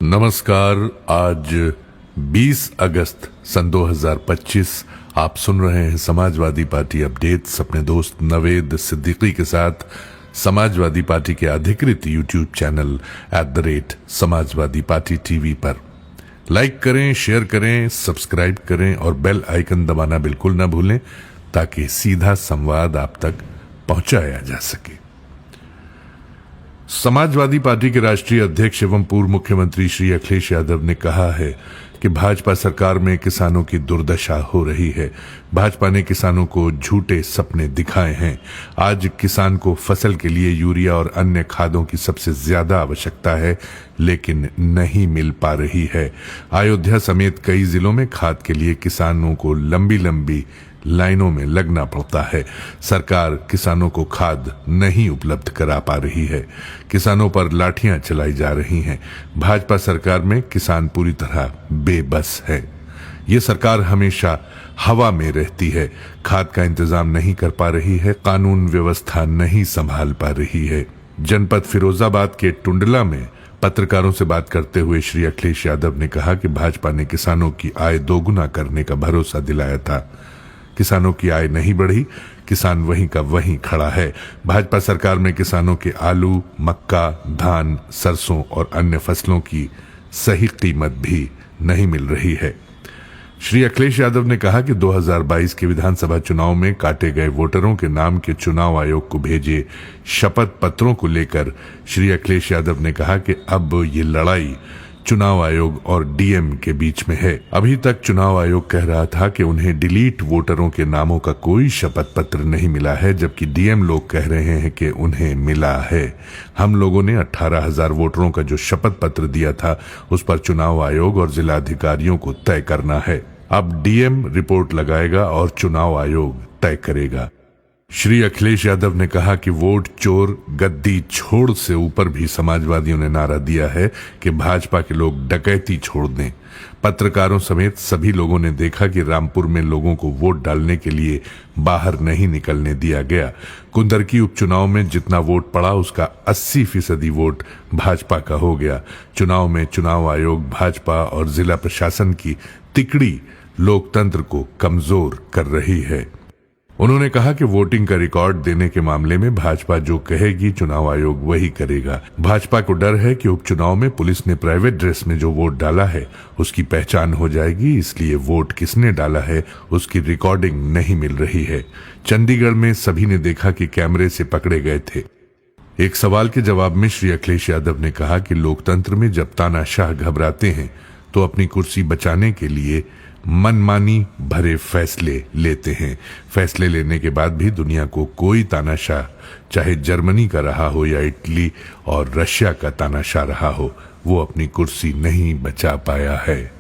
नमस्कार। आज 20 अगस्त सन 2025 आप सुन रहे हैं समाजवादी पार्टी अपडेट्स अपने दोस्त नवेद सिद्दीकी के साथ समाजवादी पार्टी के अधिकृत YouTube channel @Samajwadi party TV पर। लाइक करें, शेयर करें, सब्सक्राइब करें और बेल आइकन दबाना बिल्कुल ना भूलें ताकि सीधा संवाद आप तक पहुंचाया जा सके। समाजवादी पार्टी के राष्ट्रीय अध्यक्ष एवं पूर्व मुख्यमंत्री श्री अखिलेश यादव ने कहा है कि भाजपा सरकार में किसानों की दुर्दशा हो रही है। भाजपा ने किसानों को झूठे सपने दिखाए हैं। आज किसान को फसल के लिए यूरिया और अन्य खादों की सबसे ज्यादा आवश्यकता है, लेकिन नहीं मिल पा रही है। अयोध्या समेत कई जिलों में खाद के लिए किसानों को लंबी लंबी लाइनों में लगना पड़ता है। सरकार किसानों को खाद नहीं उपलब्ध करा पा रही है। किसानों पर लाठियां चलाई जा रही हैं। भाजपा सरकार में किसान पूरी तरह बेबस है। ये सरकार हमेशा हवा में रहती है। खाद का इंतजाम नहीं कर पा रही है। कानून व्यवस्था नहीं संभाल पा रही है। जनपद फिरोजाबाद के टुंडला में पत्रकारों से बात करते हुए श्री अखिलेश यादव ने कहा कि भाजपा ने किसानों की आय दोगुना करने का भरोसा दिलाया था। किसानों की आय नहीं बढ़ी, किसान वहीं का वहीं खड़ा है। भाजपा सरकार में किसानों के आलू, मक्का, धान, सरसों और अन्य फसलों की सही कीमत भी नहीं मिल रही है। श्री अखिलेश यादव ने कहा कि 2022 के विधानसभा चुनाव में काटे गए वोटरों के नाम के चुनाव आयोग को भेजे शपथ पत्रों को लेकर श्री अखिलेश यादव ने कहा कि अब ये लड़ाई चुनाव आयोग और डीएम के बीच में है। अभी तक चुनाव आयोग कह रहा था कि उन्हें डिलीट वोटरों के नामों का कोई शपथ पत्र नहीं मिला है, जबकि डीएम लोग कह रहे हैं कि उन्हें मिला है। हम लोगों ने 18,000 वोटरों का जो शपथ पत्र दिया था उस पर चुनाव आयोग और जिलाधिकारियों को तय करना है। अब डीएम रिपोर्ट लगाएगा और चुनाव आयोग तय करेगा। श्री अखिलेश यादव ने कहा कि वोट चोर गद्दी छोड़ से ऊपर भी समाजवादियों ने नारा दिया है कि भाजपा के लोग डकैती छोड़ दें। पत्रकारों समेत सभी लोगों ने देखा कि रामपुर में लोगों को वोट डालने के लिए बाहर नहीं निकलने दिया गया। कुंदरकी उपचुनाव में जितना वोट पड़ा उसका 80% वोट भाजपा का हो गया। चुनाव में चुनाव आयोग, भाजपा और जिला प्रशासन की तिकड़ी लोकतंत्र को कमजोर कर रही है। उन्होंने कहा कि वोटिंग का रिकॉर्ड देने के मामले में भाजपा जो कहेगी चुनाव आयोग वही करेगा। भाजपा को डर है कि उपचुनाव में पुलिस ने प्राइवेट ड्रेस में जो वोट डाला है उसकी पहचान हो जाएगी, इसलिए वोट किसने डाला है उसकी रिकॉर्डिंग नहीं मिल रही है। चंडीगढ़ में सभी ने देखा कि कैमरे से पकड़े गए थे। एक सवाल के जवाब में श्री अखिलेश यादव ने कहा कि लोकतंत्र में जब तानाशाह घबराते हैं तो अपनी कुर्सी बचाने के लिए मनमानी भरे फैसले लेते हैं। फैसले लेने के बाद भी दुनिया को कोई तानाशाह, चाहे जर्मनी का रहा हो या इटली और रशिया का तानाशाह रहा हो, वो अपनी कुर्सी नहीं बचा पाया है।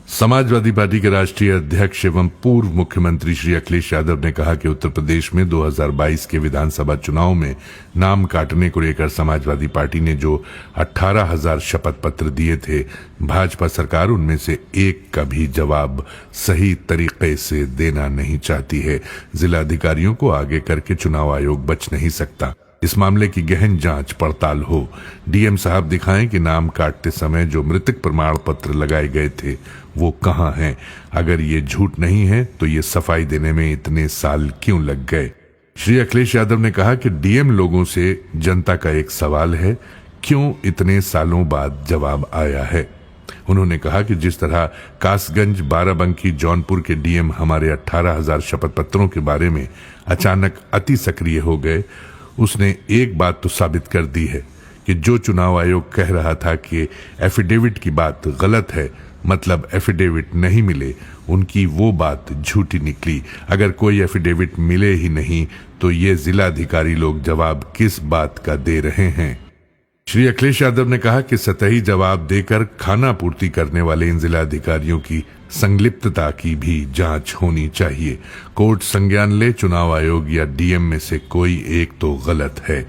समाजवादी पार्टी के राष्ट्रीय अध्यक्ष एवं पूर्व मुख्यमंत्री श्री अखिलेश यादव ने कहा कि उत्तर प्रदेश में 2022 के विधानसभा चुनाव में नाम काटने को लेकर समाजवादी पार्टी ने जो 18,000 शपथ पत्र दिए थे, भाजपा सरकार उनमें से एक का भी जवाब सही तरीके से देना नहीं चाहती है। जिलाधिकारियों को आगे करके चुनाव आयोग बच नहीं सकता। इस मामले की गहन जांच पड़ताल हो। डीएम साहब दिखाएं कि नाम काटते समय जो मृतक प्रमाण पत्र लगाए गए थे वो कहां हैं। अगर ये झूठ नहीं है तो ये सफाई देने में इतने साल क्यों लग गए। श्री अखिलेश यादव ने कहा कि डीएम लोगों से जनता का एक सवाल है, क्यों इतने सालों बाद जवाब आया है। उन्होंने कहा कि जिस तरह कासगंज, बाराबंकी, जौनपुर के डीएम हमारे 18,000 शपथ पत्रों के बारे में अचानक अति सक्रिय हो गए, उसने एक बात तो साबित कर दी है कि जो चुनाव आयोग कह रहा था कि एफिडेविट की बात गलत है, मतलब एफिडेविट नहीं मिले, उनकी वो बात झूठी निकली। अगर कोई एफिडेविट मिले ही नहीं तो ये जिलाधिकारी लोग जवाब किस बात का दे रहे हैं। श्री अखिलेश यादव ने कहा कि सतही जवाब देकर खाना पूर्ति करने वाले इन जिलाधिकारियों की संलिप्तता की भी जांच होनी चाहिए। कोर्ट संज्ञान ले, चुनाव आयोग या डीएम में से कोई एक तो गलत है।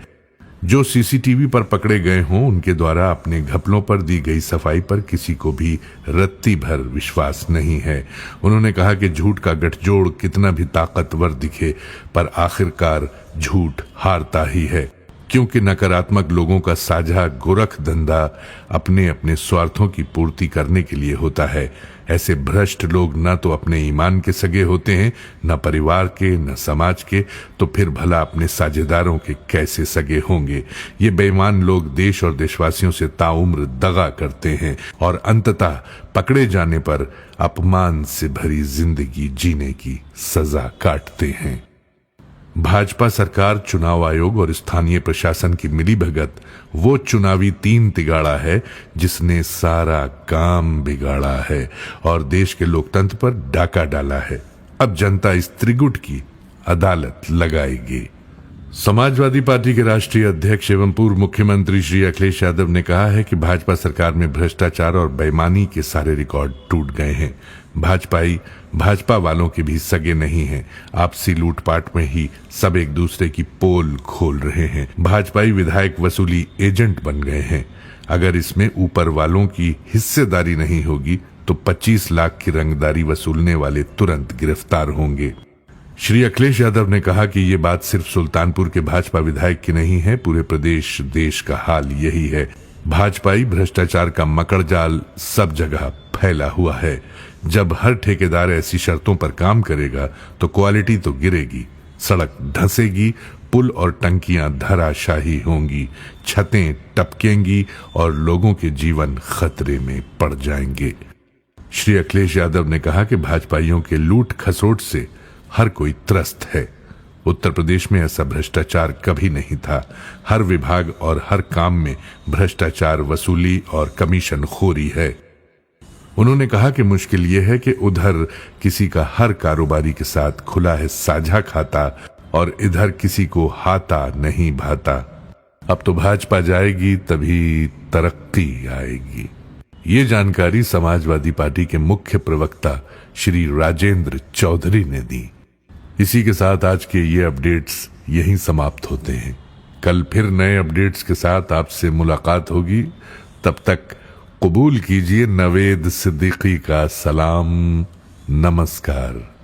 जो सीसीटीवी पर पकड़े गए हों उनके द्वारा अपने घपलों पर दी गई सफाई पर किसी को भी रत्ती भर विश्वास नहीं है। उन्होंने कहा कि झूठ का गठजोड़ कितना भी ताकतवर दिखे पर आखिरकार झूठ हारता ही है। क्योंकि नकारात्मक लोगों का साझा गोरख धंधा अपने अपने स्वार्थों की पूर्ति करने के लिए होता है। ऐसे भ्रष्ट लोग न तो अपने ईमान के सगे होते हैं, न परिवार के, न समाज के, तो फिर भला अपने साझेदारों के कैसे सगे होंगे। ये बेईमान लोग देश और देशवासियों से ताउम्र दगा करते हैं और अंततः पकड़े जाने पर अपमान से भरी जिंदगी जीने की सजा काटते हैं। भाजपा सरकार, चुनाव आयोग और स्थानीय प्रशासन की मिलीभगत वो चुनावी तीन तिगाड़ा है जिसने सारा काम बिगाड़ा है और देश के लोकतंत्र पर डाका डाला है। अब जनता इस त्रिगुट की अदालत लगाएगी। समाजवादी पार्टी के राष्ट्रीय अध्यक्ष एवं पूर्व मुख्यमंत्री श्री अखिलेश यादव ने कहा है कि भाजपा सरकार में भ्रष्टाचार और बेईमानी के सारे रिकॉर्ड टूट गए हैं। भाजपाई भाजपा वालों के भी सगे नहीं हैं। आपसी लूटपाट में ही सब एक दूसरे की पोल खोल रहे हैं। भाजपाई विधायक वसूली एजेंट बन गए हैं। अगर इसमें ऊपर वालों की हिस्सेदारी नहीं होगी तो 25 लाख की रंगदारी वसूलने वाले तुरंत गिरफ्तार होंगे। श्री अखिलेश यादव ने कहा कि ये बात सिर्फ सुल्तानपुर के भाजपा विधायक की नहीं है, पूरे प्रदेश देश का हाल यही है। भाजपाई भ्रष्टाचार का मकड़जाल सब जगह फैला हुआ है। जब हर ठेकेदार ऐसी शर्तों पर काम करेगा तो क्वालिटी तो गिरेगी, सड़क धंसेगी, पुल और टंकियां धराशाही होंगी, छतें टपकेंगी और लोगों के जीवन खतरे में पड़ जाएंगे। श्री अखिलेश यादव ने कहा कि भाजपाइयों के लूट खसोट से हर कोई त्रस्त है। उत्तर प्रदेश में ऐसा भ्रष्टाचार कभी नहीं था। हर विभाग और हर काम में भ्रष्टाचार, वसूली और कमीशन खोरी है। उन्होंने कहा कि मुश्किल यह है कि उधर किसी का हर कारोबारी के साथ खुला है साझा खाता और इधर किसी को हाथा नहीं भाता। अब तो भाजपा जाएगी तभी तरक्की आएगी। ये जानकारी समाजवादी पार्टी के मुख्य प्रवक्ता श्री राजेंद्र चौधरी ने दी। इसी के साथ आज के ये अपडेट्स यहीं समाप्त होते हैं। कल फिर नए अपडेट्स के साथ आपसे मुलाकात होगी। तब तक कबूल कीजिए नवेद सिद्दीकी का सलाम। नमस्कार।